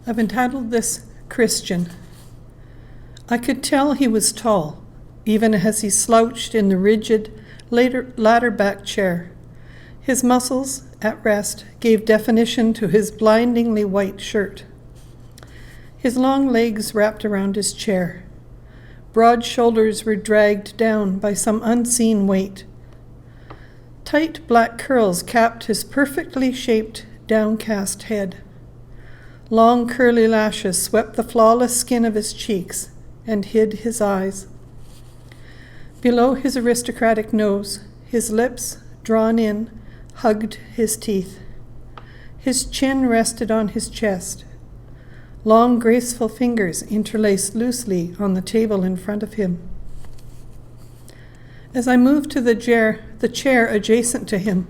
I've entitled this Christian. I could tell he was tall, even as he slouched in the rigid, ladder-back chair. His muscles, at rest, gave definition to his blindingly white shirt. His long legs wrapped around his chair. Broad shoulders were dragged down by some unseen weight. Tight black curls capped his perfectly shaped, downcast head. Long curly lashes swept the flawless skin of his cheeks and hid his eyes. Below his aristocratic nose, his lips, drawn in, hugged his teeth. His chin rested on his chest. Long, graceful fingers interlaced loosely on the table in front of him. As I moved to the chair adjacent to him,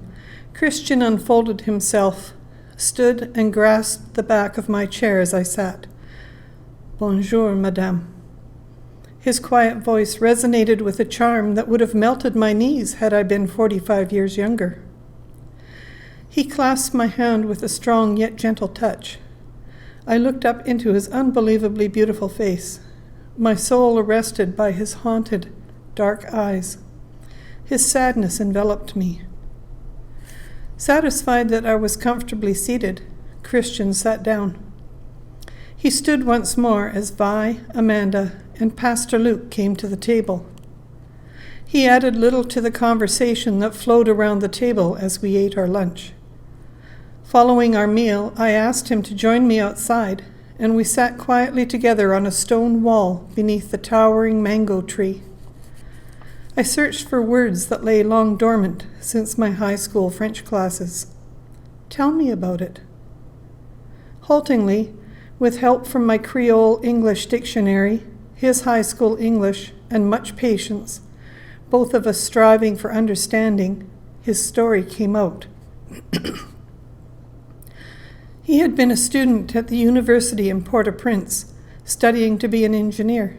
Christian unfolded himself, stood and grasped the back of my chair as I sat. "Bonjour, madame." His quiet voice resonated with a charm that would have melted my knees had I been 45 years younger. He clasped my hand with a strong yet gentle touch. I looked up into his unbelievably beautiful face, my soul arrested by his haunted, dark eyes. His sadness enveloped me. Satisfied that I was comfortably seated, Christian sat down. He stood once more as Vi, Amanda, and Pastor Luke came to the table. He added little to the conversation that flowed around the table as we ate our lunch. Following our meal, I asked him to join me outside, and we sat quietly together on a stone wall beneath the towering mango tree. I searched for words that lay long dormant since my high school French classes. "Tell me about it." Haltingly, with help from my Creole English dictionary, his high school English, and much patience, both of us striving for understanding, his story came out. He had been a student at the university in Port-au-Prince, studying to be an engineer.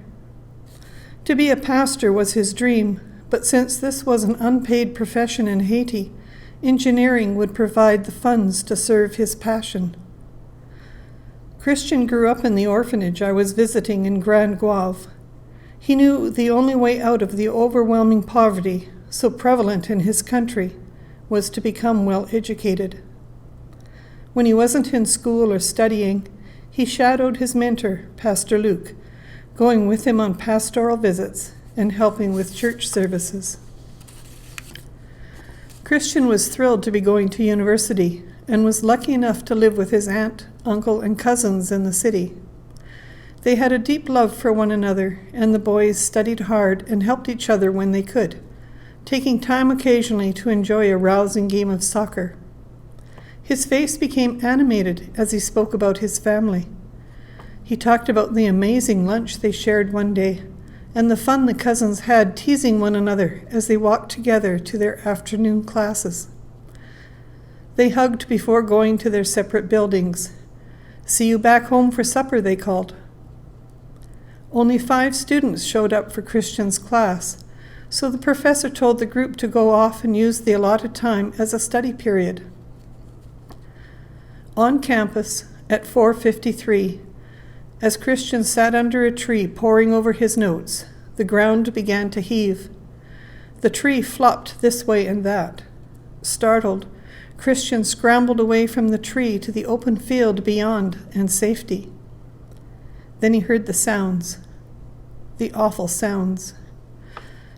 To be a pastor was his dream, but since this was an unpaid profession in Haiti, engineering would provide the funds to serve his passion. Christian grew up in the orphanage I was visiting in Grand Goave. He knew the only way out of the overwhelming poverty so prevalent in his country was to become well educated. When he wasn't in school or studying, he shadowed his mentor, Pastor Luke, going with him on pastoral visits and helping with church services. Christian was thrilled to be going to university and was lucky enough to live with his aunt, uncle, and cousins in the city. They had a deep love for one another, and the boys studied hard and helped each other when they could, taking time occasionally to enjoy a rousing game of soccer. His face became animated as he spoke about his family. He talked about the amazing lunch they shared one day and the fun the cousins had teasing one another as they walked together to their afternoon classes. They hugged before going to their separate buildings. "See you back home for supper," they called. Only 5 students showed up for Christian's class, so the professor told the group to go off and use the allotted time as a study period. On campus, at 4:53, as Christian sat under a tree poring over his notes, the ground began to heave. The tree flopped this way and that. Startled, Christian scrambled away from the tree to the open field beyond and safety. Then he heard the sounds, the awful sounds.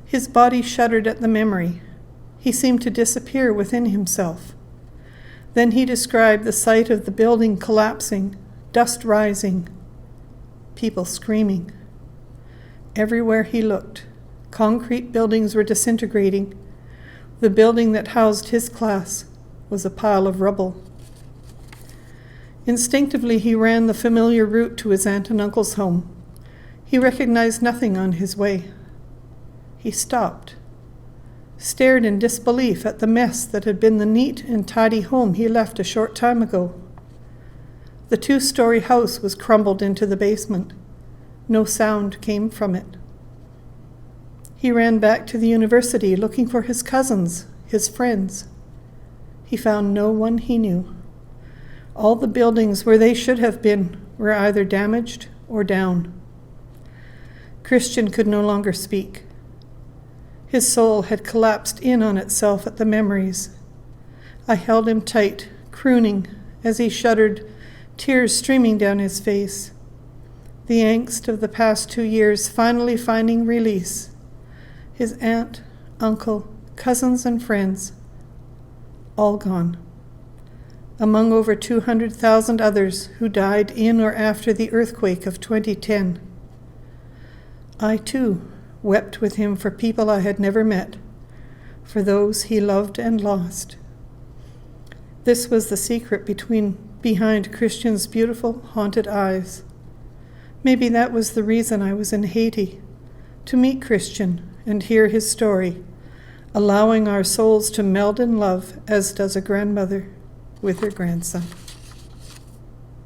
His body shuddered at the memory. He seemed to disappear within himself. Then he described the sight of the building collapsing, dust rising, people screaming. Everywhere he looked, concrete buildings were disintegrating. The building that housed his class was a pile of rubble. Instinctively, he ran the familiar route to his aunt and uncle's home. He recognized nothing on his way. He stopped, stared in disbelief at the mess that had been the neat and tidy home he left a short time ago. The 2-story house was crumbled into the basement. No sound came from it. He ran back to the university looking for his cousins, his friends. He found no one he knew. All the buildings where they should have been were either damaged or down. Christian could no longer speak. His soul had collapsed in on itself at the memories. I held him tight, crooning, as he shuddered, tears streaming down his face. The angst of the past 2 years finally finding release. His aunt, uncle, cousins, and friends, all gone. Among over 200,000 others who died in or after the earthquake of 2010. I, too, wept with him for people I had never met, for those he loved and lost. This was the secret behind Christian's beautiful, haunted eyes. Maybe that was the reason I was in Haiti, to meet Christian and hear his story, allowing our souls to meld in love as does a grandmother with her grandson.